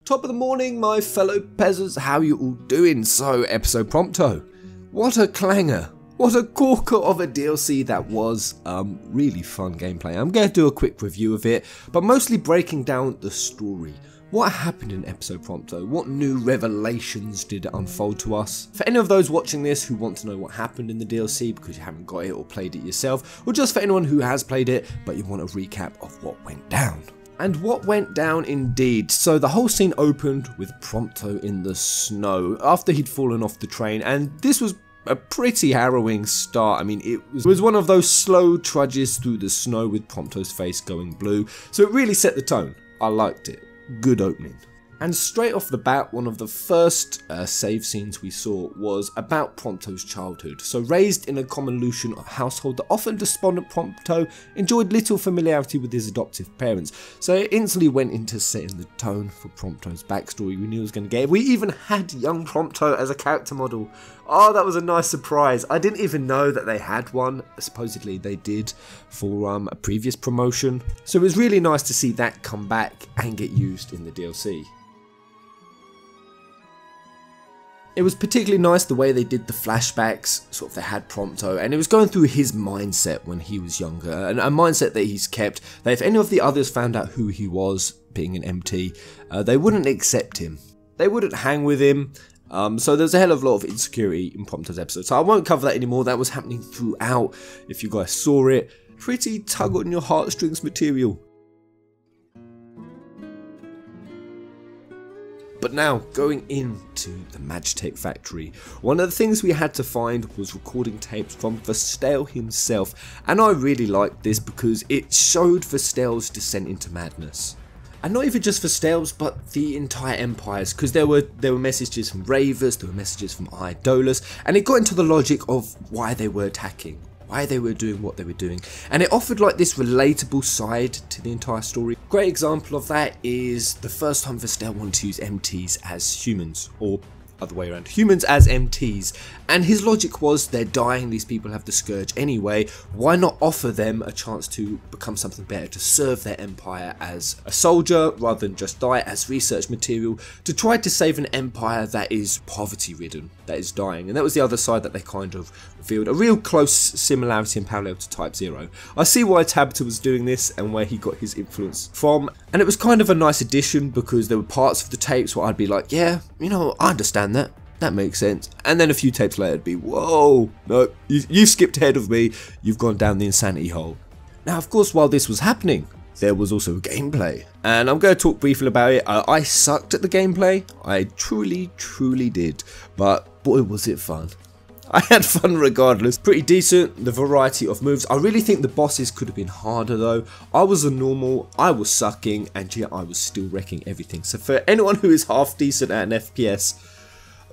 Top of the morning, my fellow peasants, how you all doing? So, episode Prompto. What a clanger. What a corker of a DLC that was. Really fun gameplay. I'm going to do a quick review of it, but mostly breaking down the story. What happened in episode Prompto? What new revelations did it unfold to us? For any of those watching this who want to know what happened in the DLC because you haven't got it or played it yourself, or just for anyone who has played it but you want a recap of what went down. And what went down indeed. So the whole scene opened with Prompto in the snow after he'd fallen off the train, and this was a pretty harrowing start. I mean, it was one of those slow trudges through the snow with Prompto's face going blue, so it really set the tone. I liked it. Good opening. And straight off the bat, one of the first save scenes we saw was about Prompto's childhood. So raised in a convolution household, the often despondent Prompto enjoyed little familiarity with his adoptive parents. So it instantly went into setting the tone for Prompto's backstory we knew was going to get. We even had young Prompto as a character model. Oh, that was a nice surprise. I didn't even know that they had one. Supposedly they did for a previous promotion. So it was really nice to see that come back and get used in the DLC. It was particularly nice the way they did the flashbacks, sort of they had Prompto, and it was going through his mindset when he was younger, and a mindset that he's kept, that if any of the others found out who he was, being an MT, they wouldn't accept him. They wouldn't hang with him, so there's a hell of a lot of insecurity in Prompto's episode, so I won't cover that anymore. That was happening throughout. If you guys saw it, pretty tug on your heartstrings material. But now, going into the Magitek Factory, one of the things we had to find was recording tapes from Verstael himself, and I really liked this because it showed Verstael's descent into madness. And not even just Verstael's, but the entire empires, because there were messages from Ravers, there were messages from Idolus, and it got into the logic of why they were attacking, why they were doing what they were doing, and it offered like this relatable side to the entire story. Great example of that is the first time Verstael wanted to use MTs as humans, or other way around, humans as MTs, and his logic was they're dying, these people have the scourge anyway, why not offer them a chance to become something better, to serve their empire as a soldier rather than just die, as research material, to try to save an empire that is poverty ridden, that is dying. And that was the other side that they kind of revealed, a real close similarity and parallel to Type 0. I see why Tabata was doing this and where he got his influence from, and it was kind of a nice addition because there were parts of the tapes where I'd be like, yeah, you know, I understand that. That makes sense. And then a few tapes later it'd be, whoa, no, you skipped ahead of me, you've gone down the insanity hole. Now, of course, while this was happening, there was also gameplay. And I'm going to talk briefly about it. I sucked at the gameplay. I truly did. But boy, was it fun. I had fun regardless. Pretty decent, the variety of moves. I really think the bosses could have been harder though. I was a normal, I was sucking, and yet I was still wrecking everything. So for anyone who is half decent at an FPS,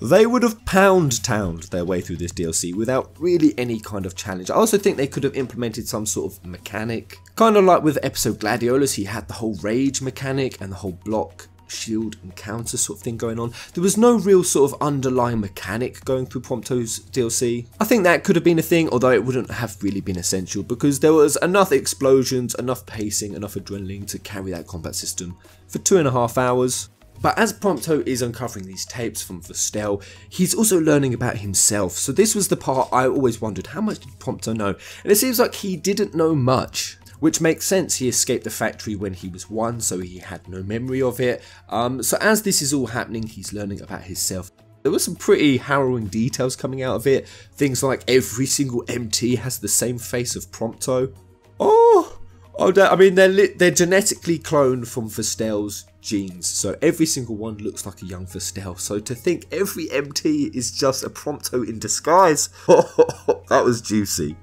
they would have pound-towned their way through this DLC without really any kind of challenge. I also think they could have implemented some sort of mechanic. Kind of like with episode Gladiolus, he had the whole rage mechanic and the whole block, shield and counter sort of thing going on. There was no real sort of underlying mechanic going through Prompto's DLC. I think that could have been a thing, although it wouldn't have really been essential because there was enough explosions, enough pacing, enough adrenaline to carry that combat system for 2.5 hours. But as Prompto is uncovering these tapes from Verstael, he's also learning about himself. So this was the part I always wondered, how much did Prompto know? And it seems like he didn't know much, which makes sense. He escaped the factory when he was 1, so he had no memory of it. So as this is all happening, he's learning about himself. There were some pretty harrowing details coming out of it. Things like every single MT has the same face of Prompto. Oh, I mean, they're genetically cloned from Verstael's genes, so every single one looks like a young Verstael. So to think every MT is just a Prompto in disguise, that was juicy.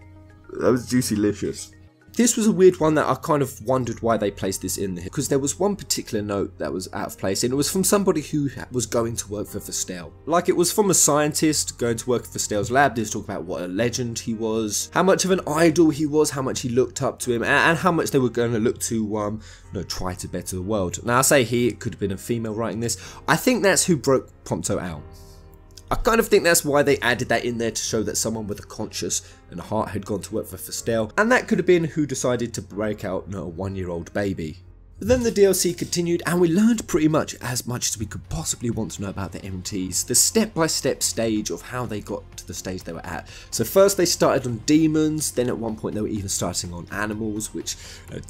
That was juicy-licious. This was a weird one that I kind of wondered why they placed this in there, because there was one particular note that was out of place, and it was from somebody who was going to work for Verstael. Like, it was from a scientist going to work for Verstael's lab. They talk about what a legend he was, how much of an idol he was, how much he looked up to him, and how much they were going to look to try to better the world. Now, I say he, it could have been a female writing this. I think that's who broke Prompto out. I kind of think that's why they added that in there, to show that someone with a conscience and a heart had gone to work for Verstael, and that could have been who decided to break out a 1-year-old baby. But then the DLC continued and we learned pretty much as we could possibly want to know about the MTs, the step-by-step stage of how they got to the stage they were at. So first they started on demons, then at one point they were even starting on animals, which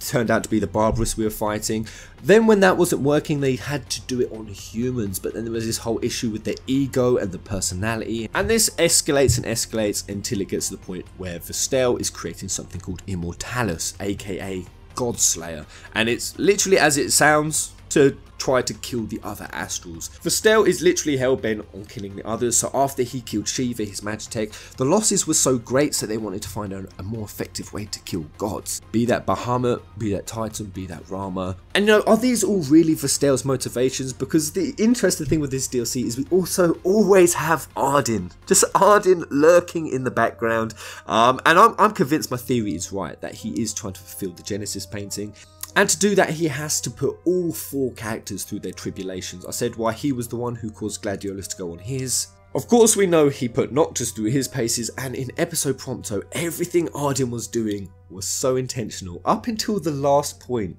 turned out to be the barbarous we were fighting. Then when that wasn't working they had to do it on humans, but then there was this whole issue with their ego and the personality, and this escalates and escalates until it gets to the point where Verstael is creating something called Immortalis, aka Godslayer, and it's literally as it sounds, to try to kill the other astrals. Verstael is literally hell-bent on killing the others, so after he killed Shiva, his Magitek, the losses were so great so they wanted to find a more effective way to kill gods. Be that Bahamut, be that Titan, be that Rama. And you know, are these all really Verstael's motivations? Because the interesting thing with this DLC is we also always have Ardyn. Just Ardyn lurking in the background. And I'm convinced my theory is right, that he is trying to fulfill the Genesis painting. And to do that he has to put all 4 characters through their tribulations. I said why he was the one who caused Gladiolus to go on his. Of course we know he put Noctis through his paces, and in episode Prompto everything Ardyn was doing was so intentional up until the last point.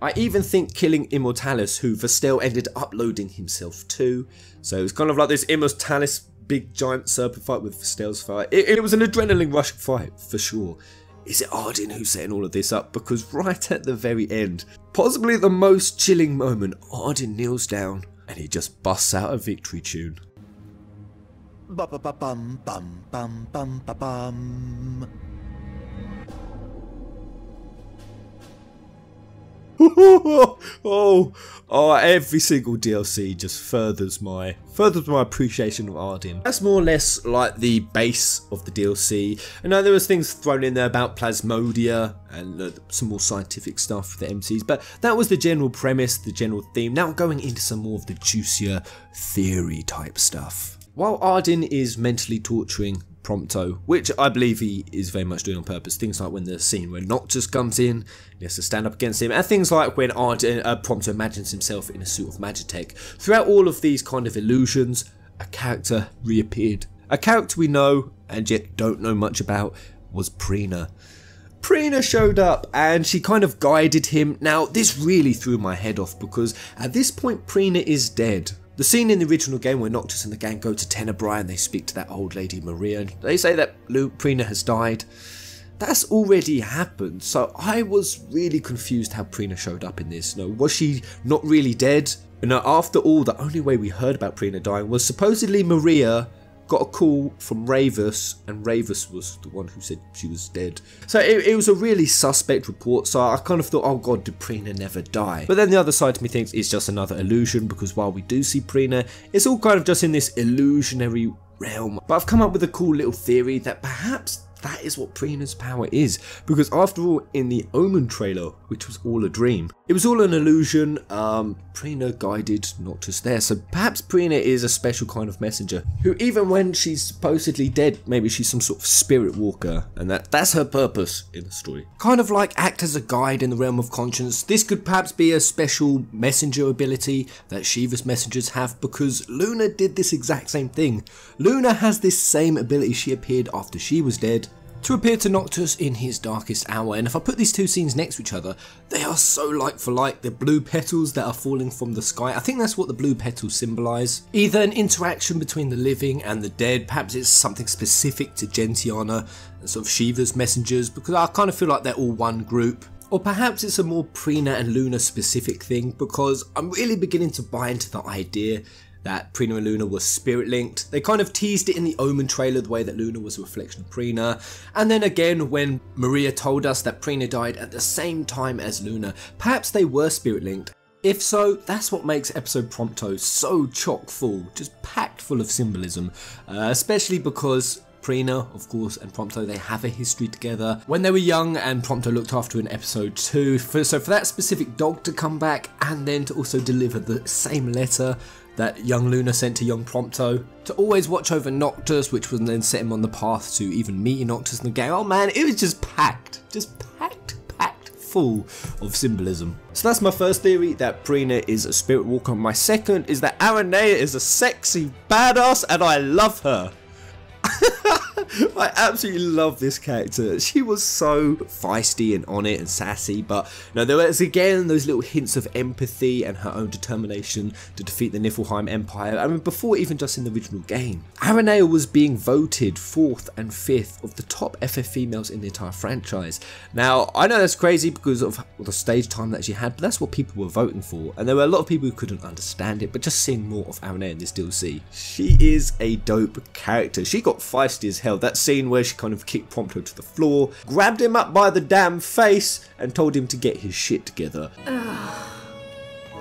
I even think killing Immortalis, who Verstael ended uploading himself to. So it's kind of like this Immortalis big giant serpent fight with Verstael's fight. It was an adrenaline rush fight for sure. Is it Ardyn who's setting all of this up? Because right at the very end, possibly the most chilling moment, Ardyn kneels down and he just busts out a victory tune. Ba-ba-ba-bum, bum, bum, bum, ba-bum. Every single DLC just furthers my appreciation of Ardyn. That's more or less like the base of the DLC. I know there was things thrown in there about Plasmodia and some more scientific stuff for the MCs, but that was the general premise, the general theme. Now going into some more of the juicier theory type stuff. While Ardyn is mentally torturing Prompto, which I believe he is very much doing on purpose. Things like when the scene where Noctis comes in, he has to stand up against him, and things like when Prompto imagines himself in a suit of Magitek. Throughout all of these kind of illusions, a character reappeared. A character we know and yet don't know much about was Pryna. Pryna showed up and she kind of guided him. Now this really threw my head off because at this point Pryna is dead. The scene in the original game where Noctis and the gang go to Tenebrae and they speak to that old lady Maria and they say that Pryna has died. That's already happened, so I was really confused how Pryna showed up in this. No, was she not really dead? You know, after all, the only way we heard about Pryna dying was supposedly Maria got a call from Ravus, and Ravus was the one who said she was dead. So it was a really suspect report, so I kind of thought, oh god, did Pryna never die? But then the other side to me thinks it's just another illusion, because while we do see Pryna, it's all kind of just in this illusionary realm. But I've come up with a cool little theory that perhaps that is what Pryna's power is, because after all, in the Omen trailer, which was all a dream, it was all an illusion. Pryna guided Noctis there, so perhaps Pryna is a special kind of messenger, who even when she's supposedly dead, maybe she's some sort of spirit walker, and that's her purpose in the story. Kind of like act as a guide in the realm of conscience. This could perhaps be a special messenger ability that Shiva's messengers have, because Luna did this exact same thing. Luna has this same ability. She appeared after she was dead, to appear to Noctis in his darkest hour, and if I put these two scenes next to each other, they are so like for like. The blue petals that are falling from the sky, I think that's what the blue petals symbolise. Either an interaction between the living and the dead, perhaps it's something specific to Gentiana and sort of Shiva's messengers, because I kind of feel like they're all one group. Or perhaps it's a more Pryna and Luna specific thing, because I'm really beginning to buy into the idea that Pryna and Luna were spirit linked. They kind of teased it in the Omen trailer, the way that Luna was a reflection of Pryna. And then again, when Maria told us that Pryna died at the same time as Luna, perhaps they were spirit linked. If so, that's what makes episode Prompto so chock full, just packed full of symbolism, especially because Pryna, of course, and Prompto, they have a history together when they were young, and Prompto looked after in episode 2. So for that specific dog to come back and then to also deliver the same letter that young Luna sent to young Prompto, to always watch over Noctis, which would then set him on the path to even meeting Noctis and the gang. Oh man, it was just packed full of symbolism. So that's my first theory, that Pryna is a spirit walker. My second is that Aranea is a sexy badass and I love her. I absolutely love this character. She was so feisty and on it and sassy, but no, there was again those little hints of empathy and her own determination to defeat the Niflheim Empire. I mean, before even just in the original game. Aranea was being voted 4th and 5th of the top FF females in the entire franchise. Now, I know that's crazy because of the stage time that she had, but that's what people were voting for. And there were a lot of people who couldn't understand it, but just seeing more of Aranea in this DLC. She is a dope character. She got feisty as hell. That scene where she kind of kicked Prompto to the floor, grabbed him up by the damn face and told him to get his shit together.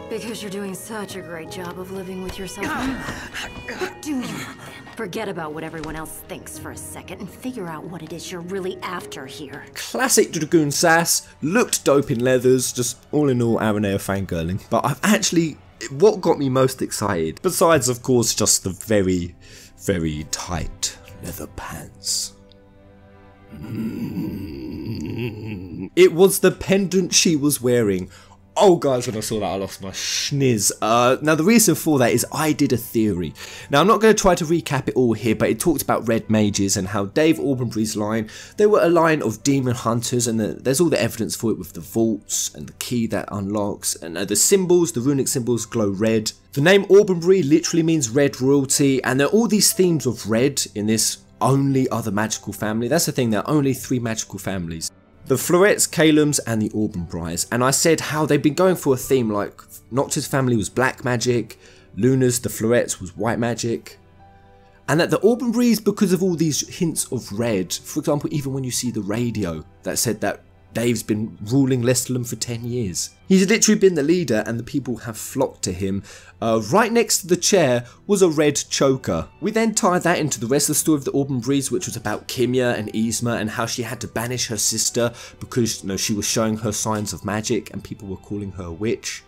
Because you're doing such a great job of living with yourself. What do you want then? Forget about what everyone else thinks for a second and figure out what it is you're really after here. Classic Dragoon sass, looked dope in leathers, just all in all Aranea fangirling. But I've actually, what got me most excited, besides of course just the very, very tight leather pants. It was the pendant she was wearing. Oh guys, when I saw that I lost my schniz. Now the reason for that is I did a theory. Now I'm not going to try to recap it all here, but it talked about red mages and how Dave Aubrey's line, they were a line of demon hunters, and there's all the evidence for it with the vaults and the key that unlocks, and the symbols, the runic symbols glow red. The name Aubrey literally means red royalty, and there are all these themes of red in this only other magical family. That's the thing, there are only 3 magical families. The Florets, Calums and the Aubrey's, and I said how they've been going for a theme like Noctis' family was black magic, Luna's, the Florets, was white magic, and that the Aubrey's, because of all these hints of red, for example even when you see the radio that said that Dave's been ruling Lestalem for 10 years. He's literally been the leader and the people have flocked to him. Right next to the chair was a red choker. We then tie that into the rest of the story of the Aubrey's, which was about Kimya and Yzma and how she had to banish her sister because she was showing her signs of magic and people were calling her a witch.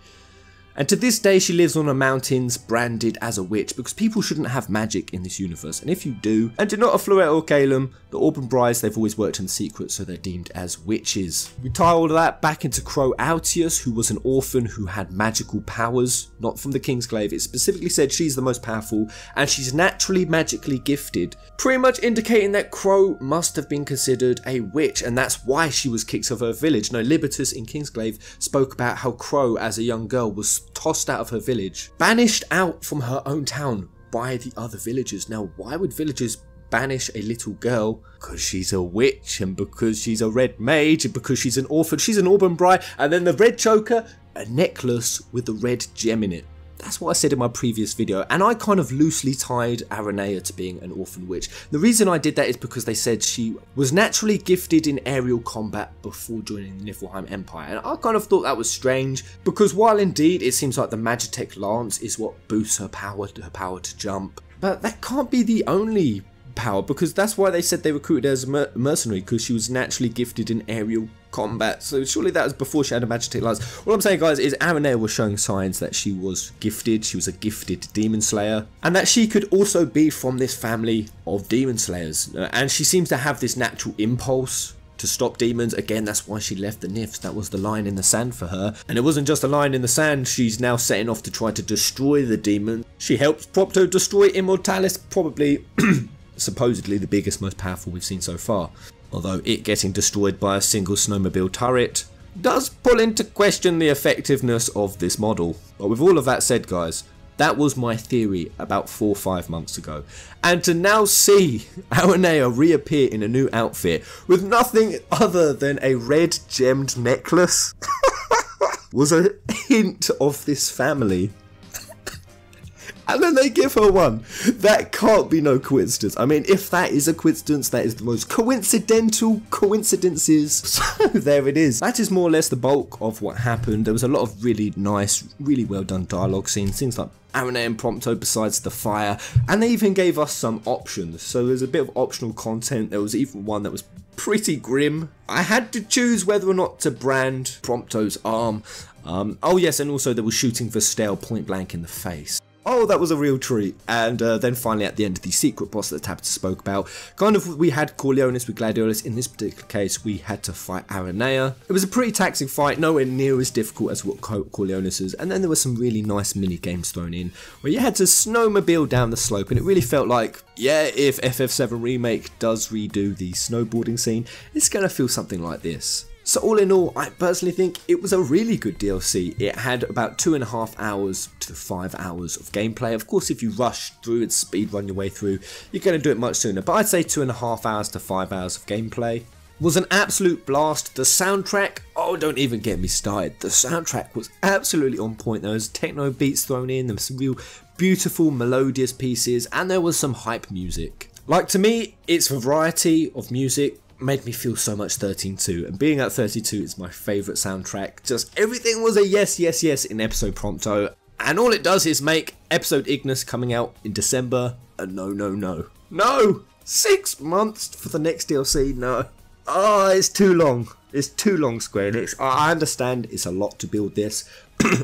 And to this day she lives on the mountains branded as a witch because people shouldn't have magic in this universe, and if you do, and you're not a Floret or Calum, the Aubrey's, they've always worked in secret, so they're deemed as witches. We tie all of that back into Crow Altius, who was an orphan who had magical powers, not from the Kingsglaive. It specifically said she's the most powerful and she's naturally magically gifted, pretty much indicating that Crow must have been considered a witch, and that's why she was kicked off her village. Now Libertas in Kingsglaive spoke about how Crow as a young girl was tossed out of her village, banished out from her own town by the other villagers. Now why would villagers banish a little girl? Because she's a witch, and because she's a red mage, and because she's an orphan. She's an Aubrey, and then the red choker, a necklace with the red gem in it. That's what I said in my previous video, and I kind of loosely tied Aranea to being an orphan witch. The reason I did that is because they said she was naturally gifted in aerial combat before joining the Niflheim Empire, and I kind of thought that was strange, because while indeed it seems like the Magitek Lance is what boosts her power to jump, but that can't be the only power, because that's why they said they recruited her as a mercenary, because she was naturally gifted in aerial combat. So surely that was before she had a Magitek Lance. What I'm saying, guys, is Aranea was showing signs that she was gifted, she was a gifted demon slayer, and that she could also be from this family of demon slayers, and she seems to have this natural impulse to stop demons. Again, that's why she left the Nifs. That was the line in the sand for her, and it wasn't just a line in the sand. She's now setting off to try to destroy the demon. She helped Prompto destroy Immortalis, probably supposedly the biggest, most powerful we've seen so far, although it getting destroyed by a single snowmobile turret does pull into question the effectiveness of this model. But with all of that said, guys, that was my theory about 4 or 5 months ago, and to now see Aranea reappear in a new outfit with nothing other than a red gemmed necklace was a hint of this family. And then they give her one. That can't be no coincidence. I mean, if that is a coincidence, that is the most coincidental coincidences. So there it is. That is more or less the bulk of what happened. There was a lot of really nice, really well done dialogue scenes. Things like Aranea and Prompto besides the fire. And they even gave us some options. So there's a bit of optional content. There was even one that was pretty grim. I had to choose whether or not to brand Prompto's arm. Oh yes, and also there was shooting Verstael point blank in the face. oh, that was a real treat. And then finally at the end, the secret boss that Tabitha spoke about. Kind of, we had Corleones with Gladiolus. In this particular case, we had to fight Aranea. It was a pretty taxing fight, nowhere near as difficult as what Corleones is. And then there were some really nice mini games thrown in, where you had to snowmobile down the slope. And it really felt like, yeah, if FF7 Remake does redo the snowboarding scene, it's going to feel something like this. So all in all, I personally think it was a really good DLC. It had about 2.5 hours to 5 hours of gameplay. Of course, if you rush through and speedrun your way through, you're going to do it much sooner. But I'd say 2.5 hours to 5 hours of gameplay was an absolute blast. The soundtrack, oh, don't even get me started. The soundtrack was absolutely on point. There was techno beats thrown in, there was some real beautiful melodious pieces, and there was some hype music. Like, to me, its variety of music made me feel so much 13-2, and being at 32 is my favourite soundtrack. Just everything was a yes, yes, yes in episode Prompto, and all it does is make episode Ignis coming out in December a no, no, no. No! 6 months for the next DLC, no. Oh, it's too long. It's too long, Square Enix. I understand it's a lot to build this,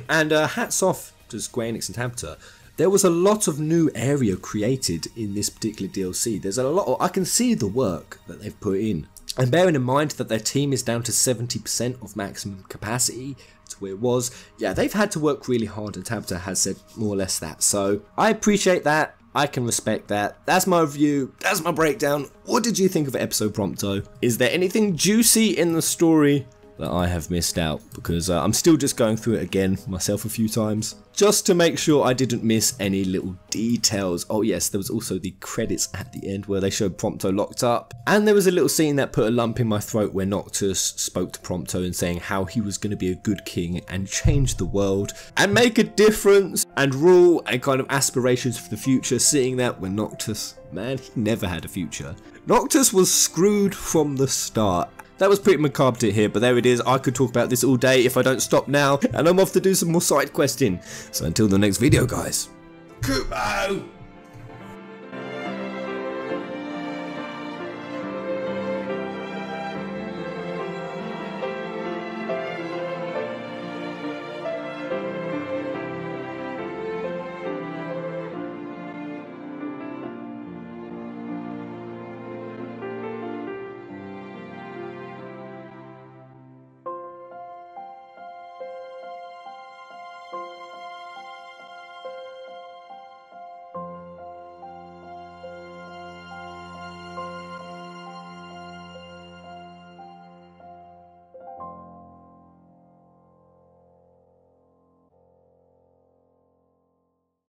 and hats off to Square Enix and Tabitha. There was a lot of new area created in this particular DLC. There's a lot I can see the work that they've put in. And bearing in mind that their team is down to 70% of maximum capacity to where it was, yeah, they've had to work really hard, and Tabitha has said more or less that. So I appreciate that. I can respect that. That's my review. That's my breakdown. What did you think of episode Prompto? Is there anything juicy in the story that I have missed out? Because I'm still just going through it again myself a few times, just to make sure I didn't miss any little details. Oh yes, there was also the credits at the end where they showed Prompto locked up, and there was a little scene that put a lump in my throat where Noctis spoke to Prompto and saying how he was going to be a good king and change the world and make a difference and rule and kind of aspirations for the future, seeing that when Noctis, man, he never had a future. Noctis was screwed from the start. That was pretty macabre to hear, but there it is. I could talk about this all day if I don't stop now, and I'm off to do some more side questing. So until the next video, guys. Kubo!